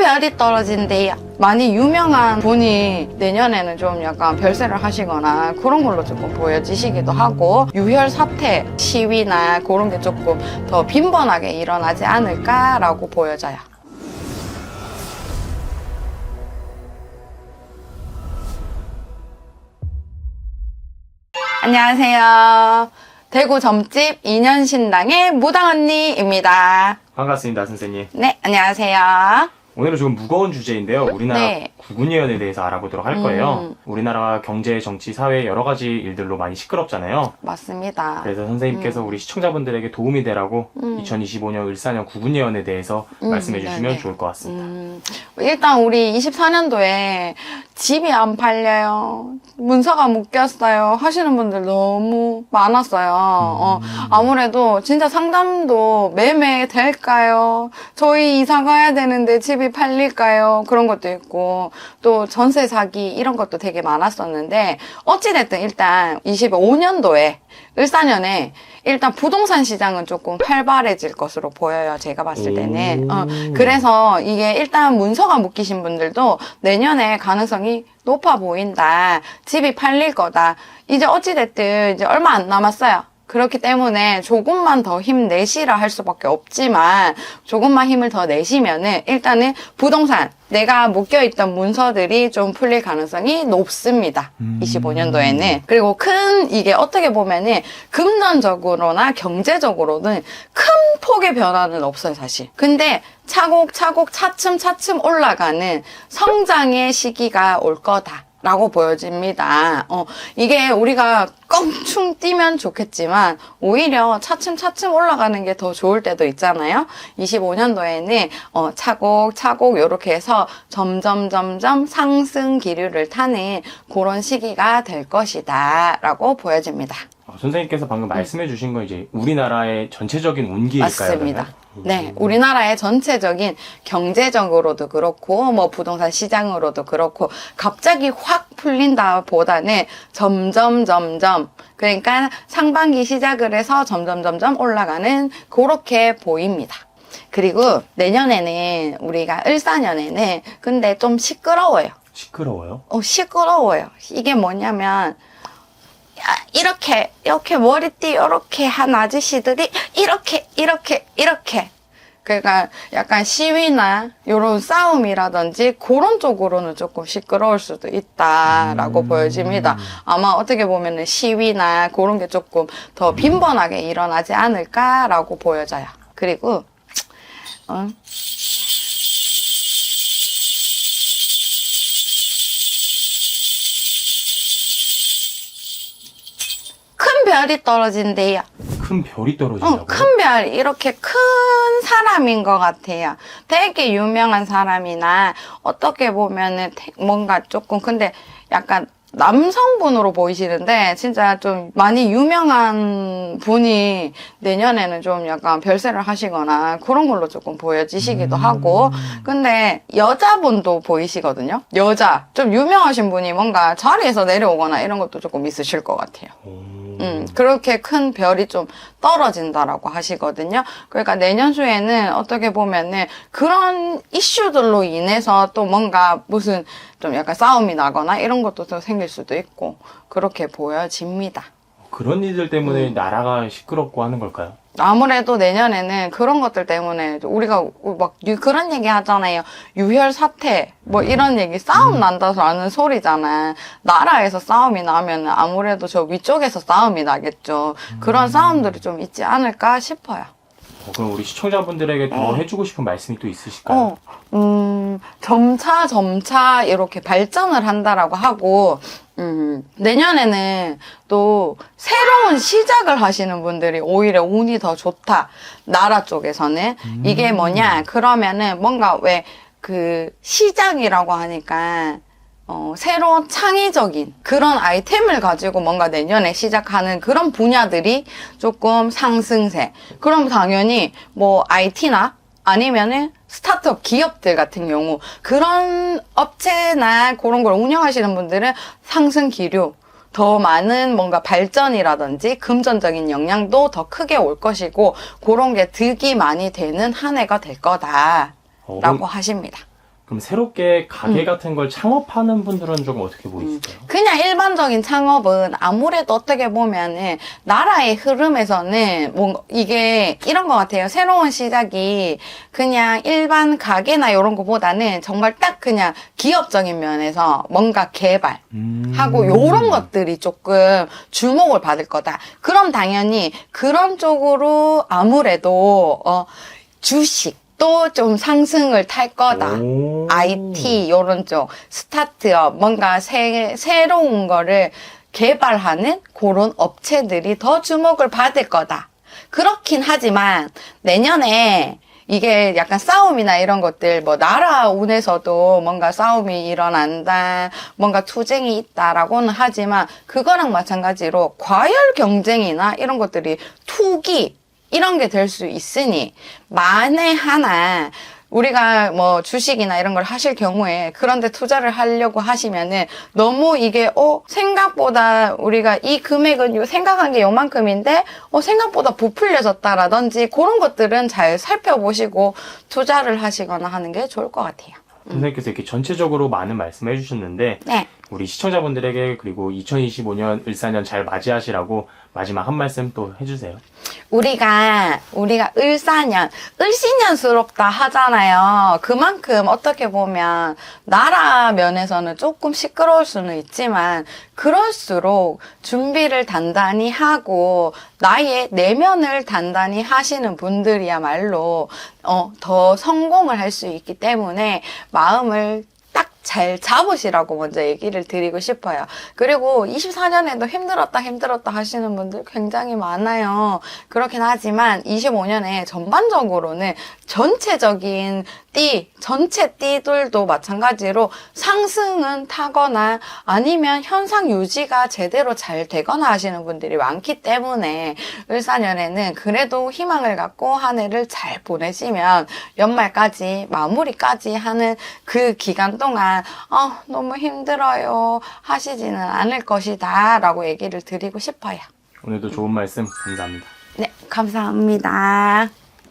별이 떨어진대요. 많이 유명한 분이 내년에는 좀 약간 별세를 하시거나 그런 걸로 조금 보여지시기도 하고, 유혈 사태, 시위나 그런 게 조금 더 빈번하게 일어나지 않을까라고 보여져요. 안녕하세요. 대구 점집 2년 신당의 무당 언니입니다. 반갑습니다, 선생님. 네, 안녕하세요. 오늘은 조금 무거운 주제인데요. 우리나라 네. 구군예언에 대해서 알아보도록 할 거예요. 우리나라 경제, 정치, 사회 여러 가지 일들로 많이 시끄럽잖아요. 맞습니다. 그래서 선생님께서 우리 시청자분들에게 도움이 되라고 2025년 을사년 구군예언에 대해서 말씀해 주시면 네네. 좋을 것 같습니다. 일단 우리 24년도에 집이 안 팔려요, 문서가 묶였어요 하시는 분들 너무 많았어요. 아무래도 진짜 상담도 매매 될까요? 저희 이사 가야 되는데 집이 팔릴까요? 그런 것도 있고, 또 전세 사기 이런 것도 되게 많았었는데, 어찌됐든 일단 25년도에 을사년에 일단 부동산 시장은 조금 활발해질 것으로 보여요, 제가 봤을 때는. 그래서 이게 일단 문서가 묶이신 분들도 내년에 가능성이 높아 보인다, 집이 팔릴 거다. 이제 어찌됐든 이제 얼마 안 남았어요. 그렇기 때문에 조금만 더 힘내시라 할 수밖에 없지만, 조금만 힘을 더 내시면은 일단은 부동산, 내가 묶여있던 문서들이 좀 풀릴 가능성이 높습니다. 25년도에는. 그리고 이게 어떻게 보면은 금전적으로나 경제적으로는 큰 폭의 변화는 없어요, 사실. 근데 차곡차곡 차츰차츰 올라가는 성장의 시기가 올 거다 라고 보여집니다. 이게 우리가 껑충 뛰면 좋겠지만 오히려 차츰차츰 올라가는 게 더 좋을 때도 있잖아요. 25년도에는 차곡차곡 이렇게 해서 점점 상승 기류를 타는 그런 시기가 될 것이다 라고 보여집니다. 선생님께서 방금 말씀해 주신 건 이제 우리나라의 전체적인 운기일까요? 맞습니다. 네, 우리나라의 전체적인 경제적으로도 그렇고, 뭐 부동산 시장으로도 그렇고, 갑자기 확 풀린다 보다는 점점, 그러니까 상반기 시작을 해서 점점 올라가는 그렇게 보입니다. 그리고 내년에는 우리가 을사년에는 근데 좀 시끄러워요. 시끄러워요? 시끄러워요. 이게 뭐냐면, 이렇게 머리띠 이렇게 한 아저씨들이 이렇게 그러니까 약간 시위나 이런 싸움이라든지 그런 쪽으로는 조금 시끄러울 수도 있다라고 보여집니다. 아마 어떻게 보면은 시위나 그런 게 조금 더 빈번하게 일어나지 않을까라고 보여져요. 그리고 큰 별이 떨어진대요. 큰 별이 떨어진다고요? 큰 별, 이렇게 큰 사람인 것 같아요. 되게 유명한 사람이나 어떻게 보면은 뭔가 조금, 근데 약간 남성분으로 보이시는데 진짜 좀 많이 유명한 분이 내년에는 좀 약간 별세를 하시거나 그런 걸로 조금 보여지시기도 하고, 근데 여자분도 보이시거든요. 여자 좀 유명하신 분이 뭔가 자리에서 내려오거나 이런 것도 조금 있으실 것 같아요. 그렇게 큰 별이 좀 떨어진다라고 하시거든요. 그러니까 내년수에는 어떻게 보면은 그런 이슈들로 인해서 또 뭔가 무슨 좀 약간 싸움이 나거나 이런 것도 또 생길 수도 있고 그렇게 보여집니다. 그런 일들 때문에 나라가 시끄럽고 하는 걸까요? 아무래도 내년에는 그런 것들 때문에 우리가 막 그런 얘기 하잖아요. 유혈 사태 뭐 이런 얘기, 싸움 난다라는 소리잖아. 나라에서 싸움이 나면 아무래도 저 위쪽에서 싸움이 나겠죠. 그런 싸움들이 좀 있지 않을까 싶어요. 그럼 우리 시청자분들에게 더 해주고 싶은 말씀이 또 있으실까요? 점차 이렇게 발전을 한다라고 하고, 내년에는 또 새로운 시작을 하시는 분들이 오히려 운이 더 좋다. 나라 쪽에서는. 이게 뭐냐? 그러면은 뭔가 왜 그 시작이라고 하니까 새로운 창의적인 그런 아이템을 가지고 뭔가 내년에 시작하는 그런 분야들이 조금 상승세. 그럼 당연히 뭐 IT나 아니면은 스타트업 기업들 같은 경우 그런 업체나 그런 걸 운영하시는 분들은 상승 기류, 더 많은 뭔가 발전이라든지 금전적인 영향도 더 크게 올 것이고 그런 게 득이 많이 되는 한 해가 될 거다라고 하십니다. 그럼 새롭게 가게 같은 걸 창업하는 분들은 조금 어떻게 보이실까요? 그냥 일반적인 창업은 아무래도 어떻게 보면은 나라의 흐름에서는 뭐 이게 이런 것 같아요. 새로운 시작이 그냥 일반 가게나 이런 거보다는 정말 딱 그냥 기업적인 면에서 뭔가 개발하고 요런 것들이 조금 주목을 받을 거다. 그럼 당연히 그런 쪽으로 아무래도 주식 또 좀 상승을 탈 거다. 오. IT 요런 쪽 스타트업 뭔가 새로운 거를 개발하는 그런 업체들이 더 주목을 받을 거다. 그렇긴 하지만 내년에 이게 약간 싸움이나 이런 것들 뭐 나라 운에서도 뭔가 싸움이 일어난다, 뭔가 투쟁이 있다라고는 하지만 그거랑 마찬가지로 과열 경쟁이나 이런 것들이 투기 이런 게 될 수 있으니 만에 하나 우리가 뭐 주식이나 이런 걸 하실 경우에 그런데 투자를 하려고 하시면은 너무 이게 생각보다 우리가 이 금액은 생각한 게 요만큼인데 생각보다 부풀려졌다라든지 그런 것들은 잘 살펴보시고 투자를 하시거나 하는 게 좋을 것 같아요. 선생님께서 이렇게 전체적으로 많은 말씀을 해주셨는데 네. 우리 시청자분들에게 그리고 2025년 을사년 잘 맞이하시라고 마지막 한 말씀 또 해주세요. 우리가 을사년, 을씨년스럽다 하잖아요. 그만큼 어떻게 보면 나라 면에서는 조금 시끄러울 수는 있지만 그럴수록 준비를 단단히 하고 나의 내면을 단단히 하시는 분들이야말로 더 성공을 할 수 있기 때문에 마음을 딱 잘 잡으시라고 먼저 얘기를 드리고 싶어요. 그리고 24년에도 힘들었다 하시는 분들 굉장히 많아요. 그렇긴 하지만 25년에 전반적으로는 전체적인 전체 띠들도 마찬가지로 상승은 타거나 아니면 현상 유지가 제대로 잘 되거나 하시는 분들이 많기 때문에 을사년에는 그래도 희망을 갖고 한 해를 잘 보내시면 연말까지 마무리까지 하는 그 기간 동안 너무 힘들어요 하시지는 않을 것이다 라고 얘기를 드리고 싶어요. 오늘도 좋은 말씀 감사합니다. 네, 감사합니다.